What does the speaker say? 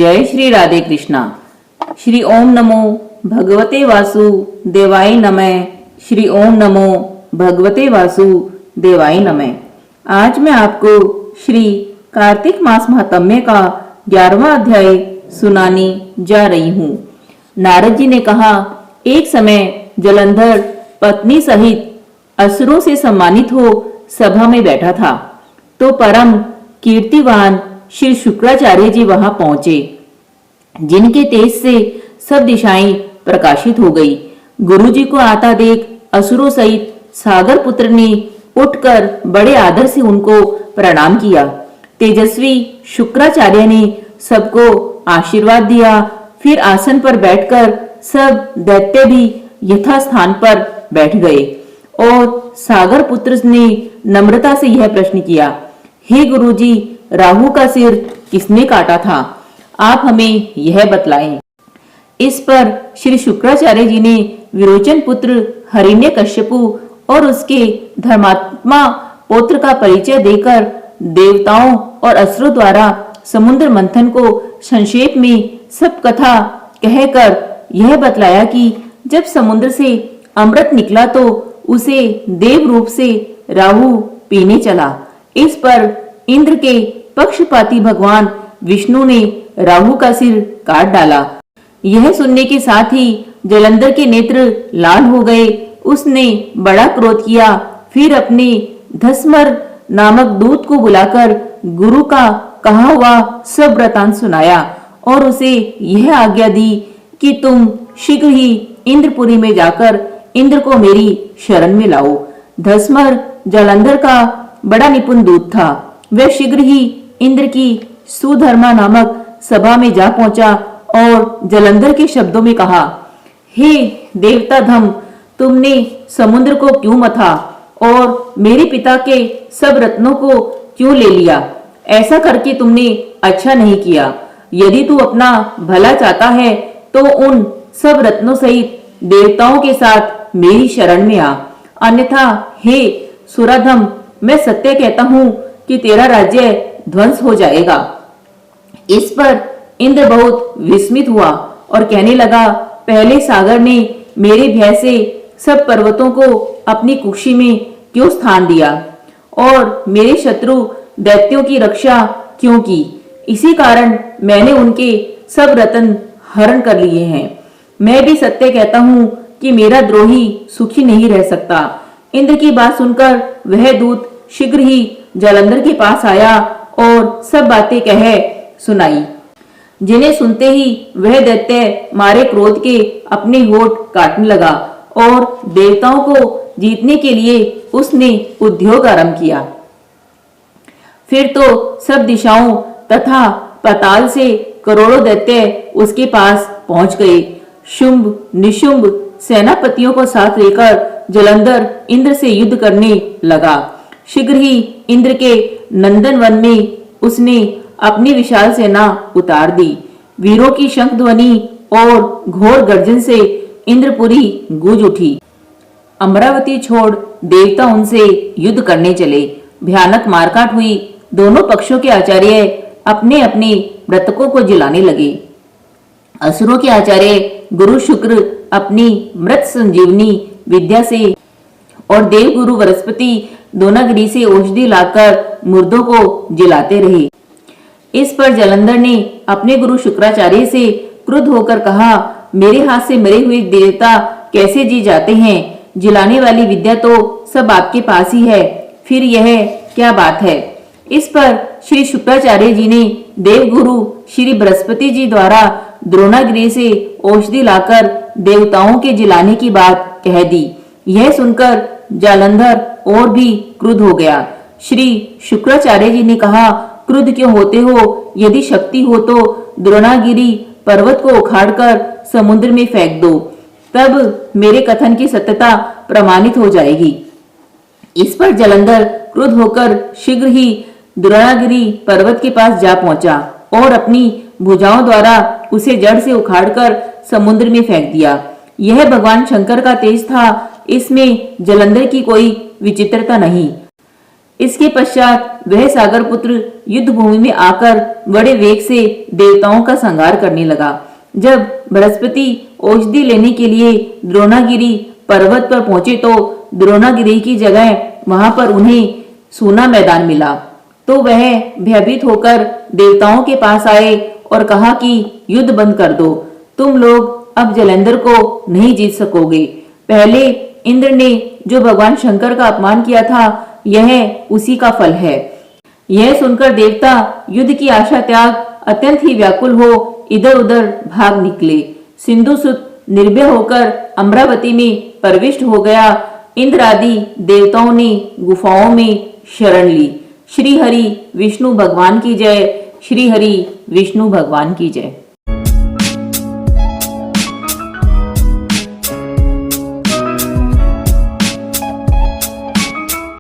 जय श्री राधे कृष्णा। श्री ओम नमो भगवते वासुदेवाय नमः। श्री ओम नमो भगवते वासुदेवाय नमः। आज मैं आपको श्री कार्तिक मास महात्म्य का 11वां अध्याय सुनाने जा रही हूँ। नारद जी ने कहा, एक समय जलंधर पत्नी सहित असुरों से सम्मानित हो सभा में बैठा था तो परम कीर्तिवान श्री शुक्राचार्य जी वहां पहुंचे, जिनके तेज से सब दिशाएं प्रकाशित हो गई। गुरु जी को आता देख असुरों सहित सागर पुत्र ने उठकर बड़े आदर से उनको प्रणाम किया। तेजस्वी शुक्राचार्य ने सबको आशीर्वाद दिया। फिर आसन पर बैठकर सब दैत्य भी यथास्थान पर बैठ गए और सागर पुत्र ने नम्रता से यह प्रश्न किया, हे गुरुजी, राहु का सिर किसने काटा था? आप हमें यह बतलाएं। इस पर श्री शुक्राचार्य जी ने विरोचन पुत्र हिरण्यकश्यपु और उसके धर्मात्मा पौत्र का परिचय देकर देवताओं और असुरों द्वारा समुद्र मंथन को संक्षेप में सब कथा कहकर यह बतलाया कि जब समुद्र से अमृत निकला तो उसे देव रूप से राहु पीने चला। इस पर इंद्र के पक्षपाती भगवान विष्णु ने राहु का सिर काट डाला। यह सुनने के साथ ही जलंधर के नेत्र लाल हो गए। उसने बड़ा क्रोध किया। फिर अपने धस्मर नामक दूत को बुलाकर गुरु का कहा हुआ सब वृतांत सुनाया और उसे यह आज्ञा दी कि तुम शीघ्र ही इंद्रपुरी में जाकर इंद्र को मेरी शरण में लाओ। धस्मर जलंधर का बड़ा निपुण दूत था। वह शीघ्र ही इंद्र की सुधर्मा नामक सभा में जा पहुंचा और जलंधर के शब्दों में कहा, हे देवता धम, तुमने समुद्र को क्यों मथा और मेरे पिता के सब रत्नों को क्यों ले लिया? ऐसा करके तुमने अच्छा नहीं किया। यदि तू अपना भला चाहता है तो उन सब रत्नों सहित देवताओं के साथ मेरी शरण में आ, अन्यथा हे सुराधम, मैं सत्य कहता हूँ कि तेरा राज्य ध्वंस हो जाएगा। इस पर इंद्र बहुत विस्मित हुआ और कहने लगा, पहले सागर ने मेरे भय से सब पर्वतों को अपनी कुक्षी में क्यों स्थान दिया और मेरे शत्रु दैत्यों की रक्षा क्यों की? इसी कारण मैंने उनके सब रत्न हरण कर लिए हैं। मैं भी सत्य कहता हूँ कि मेरा द्रोही सुखी नहीं रह सकता। इंद्र की बात सुनकर वह दूत शीघ्र ही जलंधर के पास आया और सब बातें कह सुनाई, जिन्हें सुनते ही वह दैत्य मारे क्रोध के अपने होठ काटने लगा और देवताओं को जीतने के लिए उसने उद्योग आरंभ किया। फिर तो सब दिशाओं तथा पाताल से करोड़ों दैत्य उसके पास पहुंच गए। शुंभ निशुंभ सेनापतियों को साथ लेकर जलंधर इंद्र से युद्ध करने लगा। शीघ्र ही इंद्र के नंदन वन में उसने अपनी विशाल सेना उतार दी। वीरों की शंख ध्वनि और घोर गर्जन से इंद्रपुरी गूंज उठी। अमरावती छोड़ देवता उनसे युद्ध करने चले। भयानक मारकाट हुई। दोनों पक्षों के आचार्य अपने अपने मृतकों को जिलाने लगे। असुरों के आचार्य गुरु शुक्र अपनी मृत संजीवनी विद्या से और देव गुरु बृहस्पति दोनागिरी से औषधि लाकर मुर्दों को जिलाते रहे। इस पर जलंधर ने अपने गुरु शुक्राचार्य से क्रुद्ध होकर कहा, मेरे हाथ से मरे हुए देवता कैसे जी जाते हैं? जिलाने वाली विद्या तो सब आपके पास ही है, फिर यह क्या बात है? इस पर श्री शुक्राचार्य जी ने देवगुरु श्री बृहस्पति जी द्वारा द्रोणागिरी से औषधि लाकर देवताओं के जिलाने की बात कह दी। यह सुनकर जालंधर और भी क्रुद्ध हो गया। श्री शुक्राचार्य जी ने कहा, क्रुद्ध क्यों होते हो? यदि शक्ति हो तो द्रोणागिरी पर्वत को उखाड़कर समुद्र में फेंक दो, तब मेरे कथन की सत्यता प्रमाणित हो जाएगी। इस पर जलंधर क्रुद्ध होकर शीघ्र ही द्रोणागिरी पर्वत के पास जा पहुंचा और अपनी भुजाओं द्वारा उसे जड़ से उखाड़कर समुद्र में फेंक दिया। यह भगवान शंकर का तेज था। इसमें जलंधर की कोई विचित्रता नहीं। इसके पश्चात वह सागर पुत्र युद्ध भूमि में आकर बड़े वेग से देवताओं का संहार करने लगा। जब बृहस्पति औषधि लेने के लिए द्रोणागिरी पर्वत पर पहुंचे तो द्रोणागिरी की जगह वहां पर उन्हें सूना मैदान मिला। तो वह भयभीत होकर देवताओं के पास आए और कहा कि युद्ध बंद कर दो, तुम लोग अब जलंधर को नहीं जीत सकोगे। पहले इंद्र ने जो भगवान शंकर का अपमान किया था, यह उसी का फल है। यह सुनकर देवता युद्ध की आशा त्याग अत्यंत ही व्याकुल हो इधर उधर भाग निकले। सिंधुसुत निर्भय होकर अमरावती में प्रविष्ट हो गया। इंद्र आदि देवताओं ने गुफाओं में शरण ली। श्री हरि विष्णु भगवान की जय। श्री हरि विष्णु भगवान की जय।